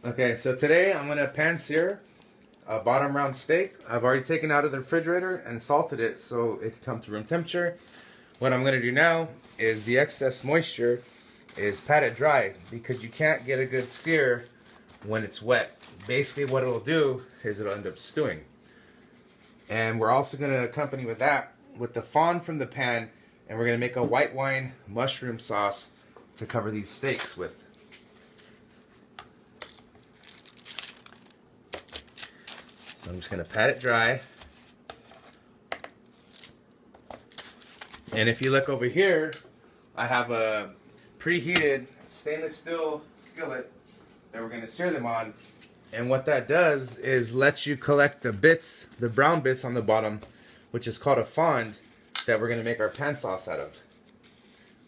Okay, so today I'm going to pan sear a bottom round steak. I've already taken it out of the refrigerator and salted it so it can come to room temperature. What I'm going to do now is the excess moisture is pat it dry because you can't get a good sear when it's wet. Basically what it'll do is it'll end up stewing. And we're also going to accompany with that with the fond from the pan, and we're going to make a white wine mushroom sauce to cover these steaks with. So I'm just going to pat it dry. And if you look over here, I have a preheated stainless steel skillet that we're going to sear them on. And what that does is lets you collect the bits, the brown bits on the bottom, which is called a fond, that we're going to make our pan sauce out of.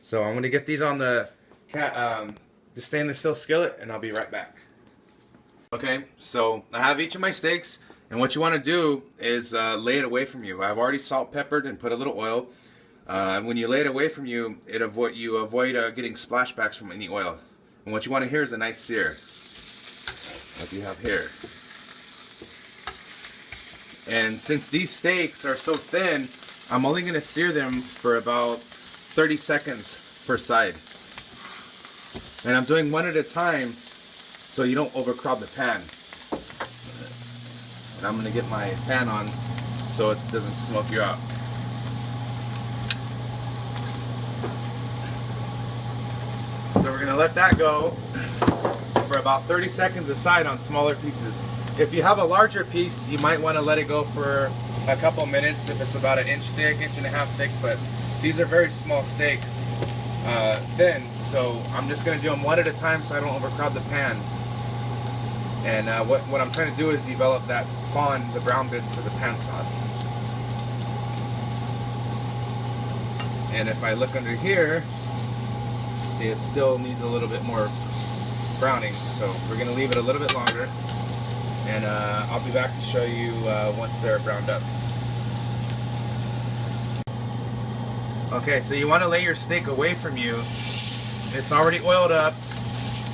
So I'm going to get these on the stainless steel skillet, and I'll be right back. Okay, so I have each of my steaks, and what you want to do is lay it away from you. I've already salt peppered and put a little oil. When you lay it away from you, you avoid getting splashbacks from any oil. And what you want to hear is a nice sear, like you have here. And since these steaks are so thin, I'm only going to sear them for about 30 seconds per side. And I'm doing one at a time so you don't overcrowd the pan. And I'm going to get my pan on so it doesn't smoke you out. So we're going to let that go for about 30 seconds a side on smaller pieces. If you have a larger piece, you might want to let it go for a couple minutes if it's about 1 inch thick, 1.5 inches thick, but these are very small steaks, thin, so I'm just going to do them one at a time so I don't overcrowd the pan. And what I'm trying to do is develop that fond, the brown bits for the pan sauce. And if I look under here, see, it still needs a little bit more browning, so we're going to leave it a little bit longer, and I'll be back to show you once they're browned up. Okay, so you want to lay your steak away from you. It's already oiled up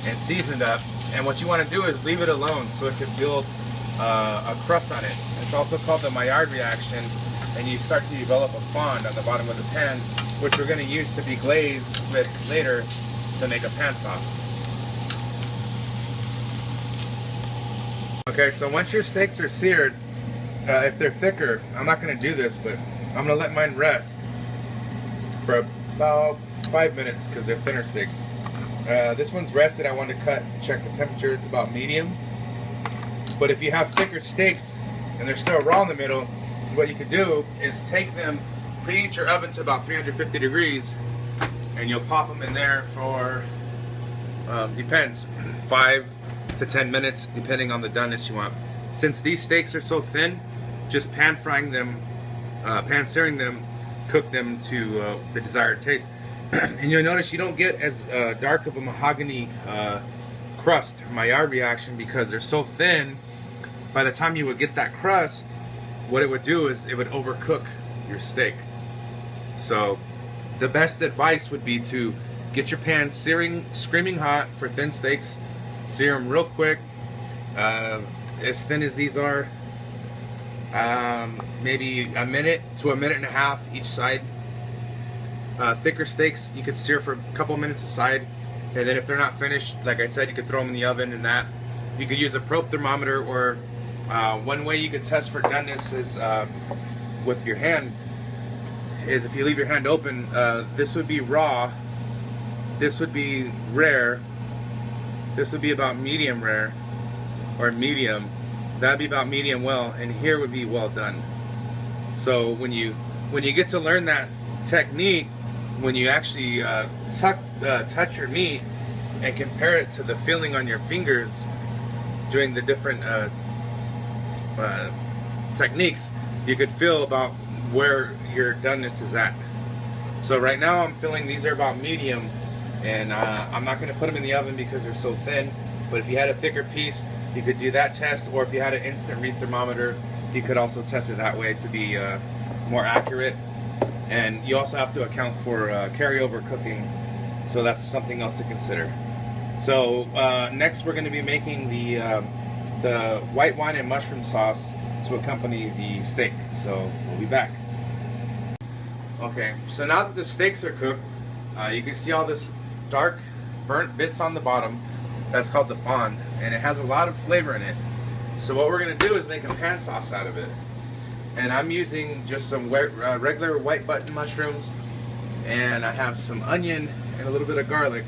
and seasoned up, and what you want to do is leave it alone so it can build a crust on it. It's also called the Maillard reaction, and you start to develop a fond on the bottom of the pan, which we're going to use to be glazed with later to make a pan sauce. Okay, so once your steaks are seared, if they're thicker, I'm not going to do this, but I'm going to let mine rest for about 5 minutes because they're thinner steaks. This one's rested. I want to check the temperature. It's about medium. But if you have thicker steaks and they're still raw in the middle, what you could do is take them, preheat your oven to about 350 degrees, and you'll pop them in there for, depends, 5 to 10 minutes, depending on the doneness you want. Since these steaks are so thin, just pan frying them, pan searing them, cook them to the desired taste. And you'll notice you don't get as dark of a mahogany crust, Maillard reaction, because they're so thin. By the time you would get that crust, what it would do is it would overcook your steak. So the best advice would be to get your pan searing, screaming hot for thin steaks. Sear them real quick, as thin as these are, maybe a minute to a minute and a half each side. Thicker steaks you could sear for a couple minutes a side, and then if they're not finished, like I said, you could throw them in the oven. And that you could use a probe thermometer, or one way you could test for doneness is with your hand, is if you leave your hand open. This would be raw, this would be rare, this would be about medium rare or medium, that'd be about medium well, and here would be well done. So when you get to learn that technique, when you actually touch your meat and compare it to the feeling on your fingers doing the different techniques, you could feel about where your doneness is at. So right now I'm feeling these are about medium, and I'm not going to put them in the oven because they're so thin. But if you had a thicker piece, you could do that test, or if you had an instant read thermometer, you could also test it that way to be more accurate. And you also have to account for carryover cooking, so that's something else to consider. So next we're going to be making the white wine and mushroom sauce to accompany the steak. So we'll be back. Okay, so now that the steaks are cooked, you can see all this dark burnt bits on the bottom. That's called the fond, and it has a lot of flavor in it. So what we're going to do is make a pan sauce out of it. And I'm using just some regular white button mushrooms, and I have some onion and a little bit of garlic.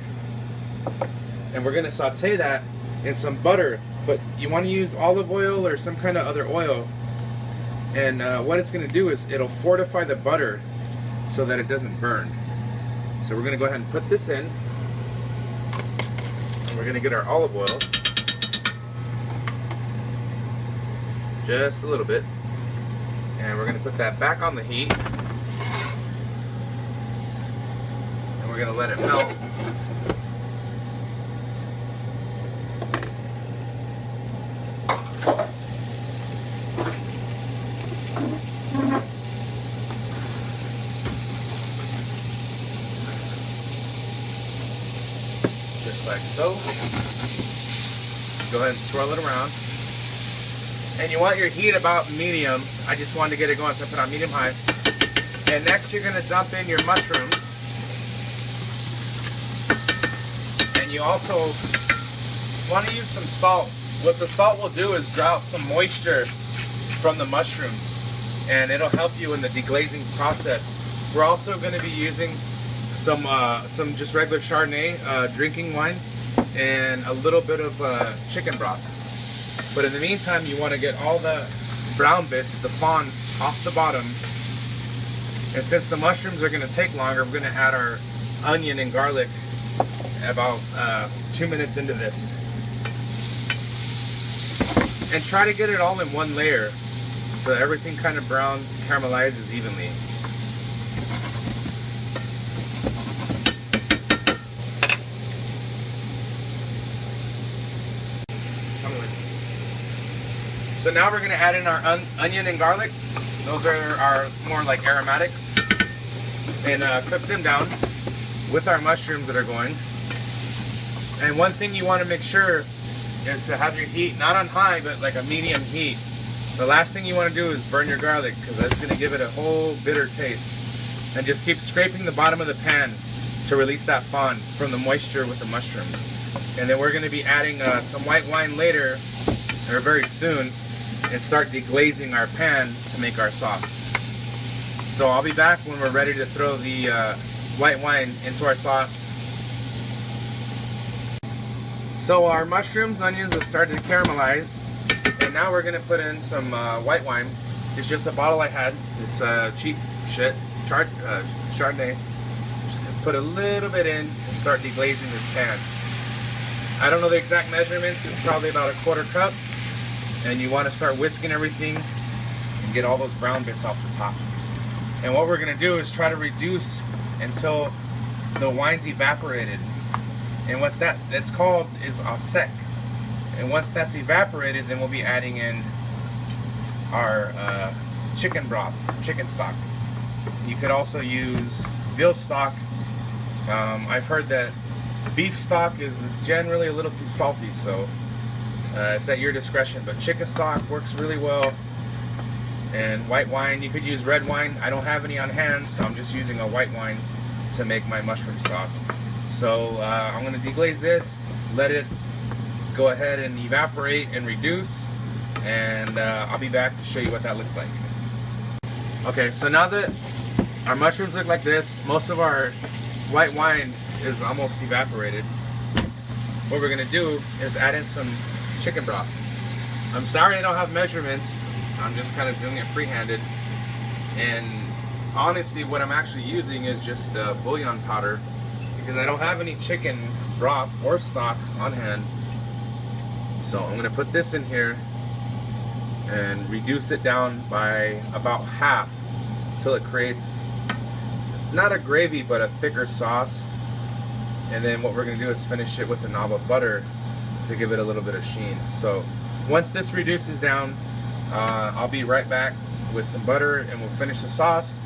And we're going to saute that in some butter, but you want to use olive oil or some kind of other oil. And what it's going to do is it'll fortify the butter so that it doesn't burn. So we're going to go ahead and put this in. And we're going to get our olive oil. Just a little bit. And we're going to put that back on the heat. And we're going to let it melt. Just like so. Go ahead and swirl it around. And you want your heat about medium. I just wanted to get it going, so I put on medium high. And next you're going to dump in your mushrooms. And you also want to use some salt. What the salt will do is draw out some moisture from the mushrooms, and it'll help you in the deglazing process. We're also going to be using some just regular Chardonnay drinking wine and a little bit of chicken broth. But in the meantime, you want to get all the brown bits, the fond, off the bottom. And since the mushrooms are going to take longer, we're going to add our onion and garlic about 2 minutes into this. And try to get it all in one layer so that everything kind of browns, caramelizes evenly. So now we're going to add in our onion and garlic. Those are our more like aromatics. And cook them down with our mushrooms that are going. And one thing you want to make sure is to have your heat not on high, but like a medium heat. The last thing you want to do is burn your garlic, because that's going to give it a whole bitter taste. And just keep scraping the bottom of the pan to release that fond from the moisture with the mushrooms. And then we're going to be adding some white wine later, or very soon, and start deglazing our pan to make our sauce. So I'll be back when we're ready to throw the white wine into our sauce. So our mushrooms, onions have started to caramelize, and now we're going to put in some white wine. It's just a bottle I had. It's cheap shit, Chardonnay. Just going to put a little bit in and start deglazing this pan. I don't know the exact measurements. It's probably about a 1/4 cup. And you want to start whisking everything and get all those brown bits off the top. And what we're going to do is try to reduce until the wine's evaporated. And what's that's called is a sec. And once that's evaporated, then we'll be adding in our chicken broth, chicken stock. You could also use veal stock. I've heard that beef stock is generally a little too salty, so it's at your discretion, but chicken stock works really well. And white wine, you could use red wine. I don't have any on hand, so I'm just using a white wine to make my mushroom sauce. So I'm going to deglaze this, let it go ahead and evaporate and reduce, and I'll be back to show you what that looks like. Okay, so now that our mushrooms look like this, most of our white wine is almost evaporated. What we're going to do is add in some chicken broth. I'm sorry I don't have measurements. I'm just kind of doing it free-handed. And honestly, what I'm actually using is just bouillon powder, because I don't have any chicken broth or stock on hand. So I'm going to put this in here and reduce it down by about half till it creates not a gravy but a thicker sauce. And then what we're going to do is finish it with a knob of butter to give it a little bit of sheen. So once this reduces down, I'll be right back with some butter, and we'll finish the sauce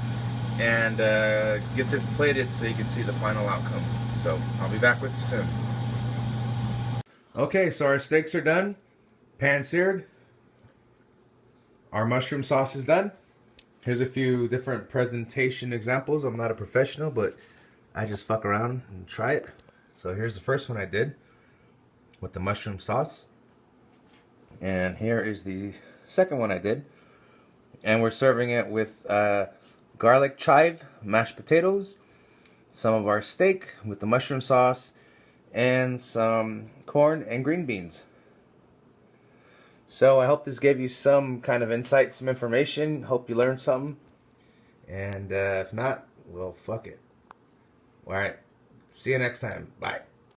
and get this plated so you can see the final outcome. So I'll be back with you soon. Okay, so our steaks are done, pan seared. Our mushroom sauce is done. Here's a few different presentation examples. I'm not a professional, but I just fuck around and try it. So here's the first one I did with the mushroom sauce. And here is the second one I did. And we're serving it with garlic chive, mashed potatoes, some of our steak with the mushroom sauce, and some corn and green beans. So I hope this gave you some kind of insight, some information. Hope you learned something. And if not, well, fuck it. Alright, see you next time. Bye.